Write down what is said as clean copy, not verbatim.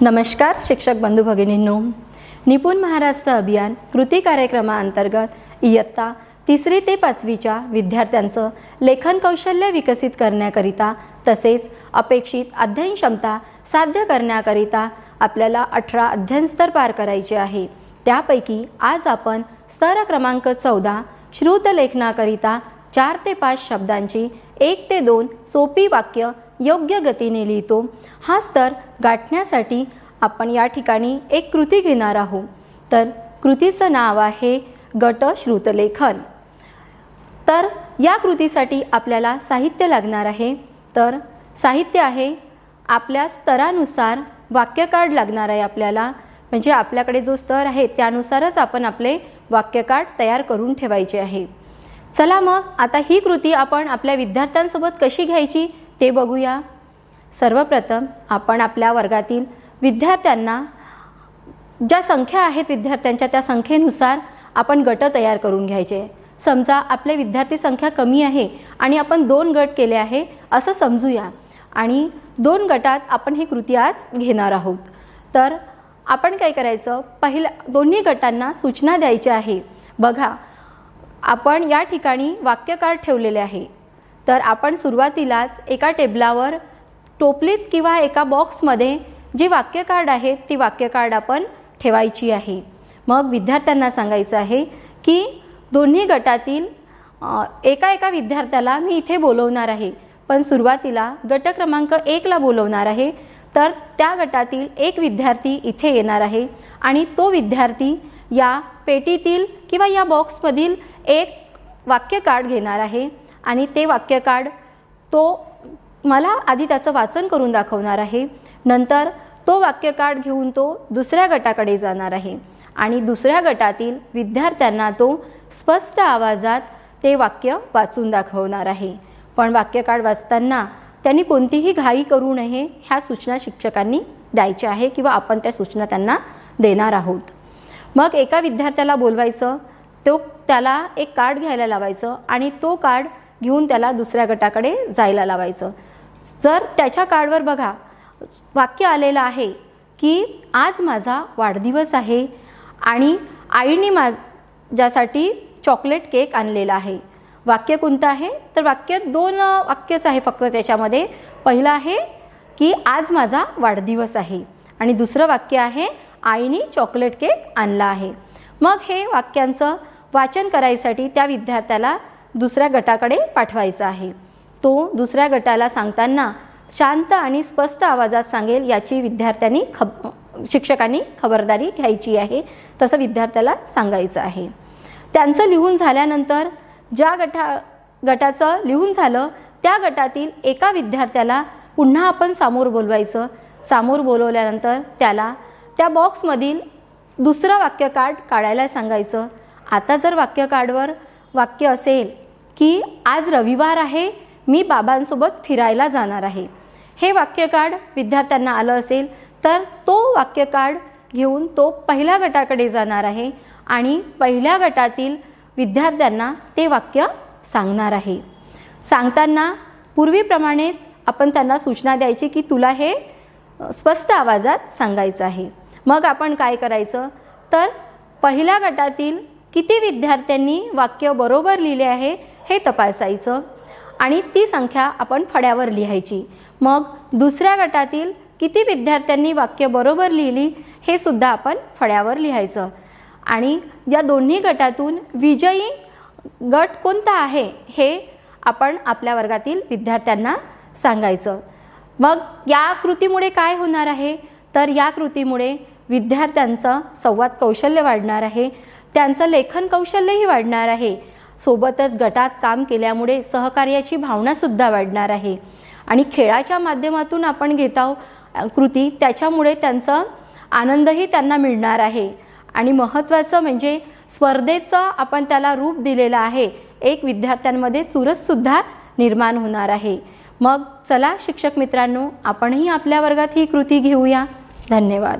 नमस्कार शिक्षक बंधू भगिनींनो, निपुण महाराष्ट्र अभियान कृती कार्यक्रमाअंतर्गत इयत्ता 3री ते 5वीच्या विद्यार्थ्यांचं लेखन कौशल्य विकसित करण्याकरिता तसेच अपेक्षित अध्ययन क्षमता साध्य करण्याकरिता आपल्याला 18 अध्ययन स्तर पार करायचे आहे। त्यापैकी आज आपण स्तर क्रमांक 14 श्रुत लेखनाकरिता 4 ते 5 शब्दांची 1 ते 2 सोपी वाक्य योग्य गतीने लिहितो। हा स्तर गाठण्यासाठी आपण या ठिकाणी एक कृती घेणार आहोत। तर कृतीचं नाव आहे गट श्रुतलेखन। तर या कृतीसाठी आपल्याला साहित्य लागणार आहे। तर साहित्य आहे आपल्या स्तरानुसार वाक्य कार्ड लागणार आहे आपल्याला, म्हणजे आपल्याकडे जो स्तर आहे त्यानुसारच आपण आपले वाक्य कार्ड तयार करून ठेवायचे आहे। चला मग आता ही कृती आपण आपल्या विद्यार्थ्यांसोबत कशी घ्यायची ते बघूया। सर्वप्रथम आपण आपल्या वर्गातील विद्यार्थ्यांना ज्या संख्या आहेत विद्यार्थ्यांच्या त्या संख्येनुसार आपण गट तयार करून घ्यायचे। समजा आपले विद्यार्थी संख्या कमी आहे आणि आपण 2 गट केले आहे असं समजूया आणि 2 गटात आपण ही कृती आज घेणार आहोत। तर आपण काय करायचं, पहिल्या दोन्ही गटांना सूचना द्यायची आहे। बघा आपण या ठिकाणी वाक्य कार्ड ठेवलेले आहे। तर आपण सुरुवातीलाच एका टेबलावर टोपलीत किंवा एका बॉक्समध्ये जी वाक्य कार्ड आहेत ती वाक्य कार्ड आपण ठेवायची आहे। मग विद्यार्थ्यांना सांगायचं आहे की दोन्ही गटातील एका विद्यार्थ्याला मी इथे बोलवणार आहे, पण सुरुवातीला गट क्रमांक 1 ला बोलवणार आहे। तर त्या गटातील एक विद्यार्थी इथे येणार आहे आणि तो विद्यार्थी या पेटीतील किंवा या बॉक्समधील एक वाक्य कार्ड घेणार आहे आणि ते वाक्य कार्ड तो मला आधी त्याचं वाचन करून दाखवणार आहे। नंतर तो वाक्य कार्ड घेऊन तो दुसऱ्या गटाकडे जाणार आहे आणि दुसऱ्या गटातील विद्यार्थ्यांना तो स्पष्ट आवाजात ते वाक्य वाचून दाखवणार आहे। पण वाक्य कार्ड वाचताना त्यांनी कोणतीही घाई करू नये ह्या सूचना शिक्षकांनी द्यायच्या आहे किंवा आपण त्या सूचना त्यांना देणार आहोत। मग एका विद्यार्थ्याला बोलवायचं, त्याला एक कार्ड घ्यायला लावायचं आणि तो कार्ड घेऊन त्याला दुसऱ्या गटाकडे जायला लावायचं। जर त्याच्या कार्डवर बघा वाक्य आलेलं आहे की आज माझा वाढदिवस आहे आणि आईने माझ्यासाठी चॉकलेट केक आणलेला आहे। वाक्य कोणतं आहे, तर वाक्य 2 वाक्यच आहे फक्त त्याच्यामध्ये। पहिलं आहे की आज माझा वाढदिवस आहे आणि दुसरं वाक्य आहे आईने चॉकलेट केक आणला आहे। मग हे वाक्यांचं वाचन करायसाठी त्या विद्यार्थ्याला दुसऱ्या गटाकडे पाठवायचं आहे। तो दुसऱ्या गटाला सांगताना शांत आणि स्पष्ट आवाजात सांगेल याची विद्यार्थ्यांनी शिक्षकांनी खबरदारी घ्यायची आहे। तसं विद्यार्थ्याला सांगायचं आहे। त्यांचं लिहून झाल्यानंतर ज्या गटाचं लिहून झालं त्या गटातील एका विद्यार्थ्याला पुन्हा आपण समोर बोलवायचं। समोर बोलवल्यानंतर त्याला त्या बॉक्समधील दुसरं वाक्य कार्ड काढायला सांगायचं। आता जर वाक्य कार्डवर वाक्य असेल की आज रविवार आहे, मी बाबांसोबत फिरायला जाणार आहे, हे वाक्य कार्ड विद्यार्थ्यांना आलं असेल तर तो वाक्य कार्ड घेऊन तो पहिल्या गटाकडे जाणार आहे आणि पहिल्या गटातील विद्यार्थ्यांना ते वाक्य सांगणार आहे। सांगताना पूर्वीप्रमाणेच आपण त्यांना सूचना द्यायची की तुला हे स्पष्ट आवाजात सांगायचं आहे। मग आपण काय करायचं, तर पहिल्या गटातील किती विद्यार्थ्यांनी वाक्य बरोबर लिहिले आहे हे तपासायचं आणि ती संख्या आपण फळ्यावर लिहायची। मग दुसऱ्या गटातील किती विद्यार्थ्यांनी वाक्य बरोबर लिहिली हे सुद्धा आपण फळ्यावर लिहायचं आणि या दोन्ही गटातून विजयी गट कोणता आहे हे आपण आपल्या वर्गातील विद्यार्थ्यांना सांगायचं। मग या कृतीमुळे काय होणार आहे, तर या कृतीमुळे विद्यार्थ्यांचं संवाद कौशल्य वाढणार आहे, त्यांचं लेखन कौशल्यही वाढणार आहे। सोबतच गटात काम केल्यामुळे सहकार्याची भावनासुद्धा वाढणार आहे आणि खेळाच्या माध्यमातून आपण घेत आहोत कृती, त्याच्यामुळे त्यांचा आनंदही त्यांना मिळणार आहे आणि महत्त्वाचं म्हणजे स्पर्धेचं आपण त्याला रूप दिलेलं आहे। एक विद्यार्थ्यांमध्ये चुरससुद्धा निर्माण होणार आहे। मग चला शिक्षक मित्रांनो, आपणही आपल्या वर्गात ही कृती घेऊया। धन्यवाद।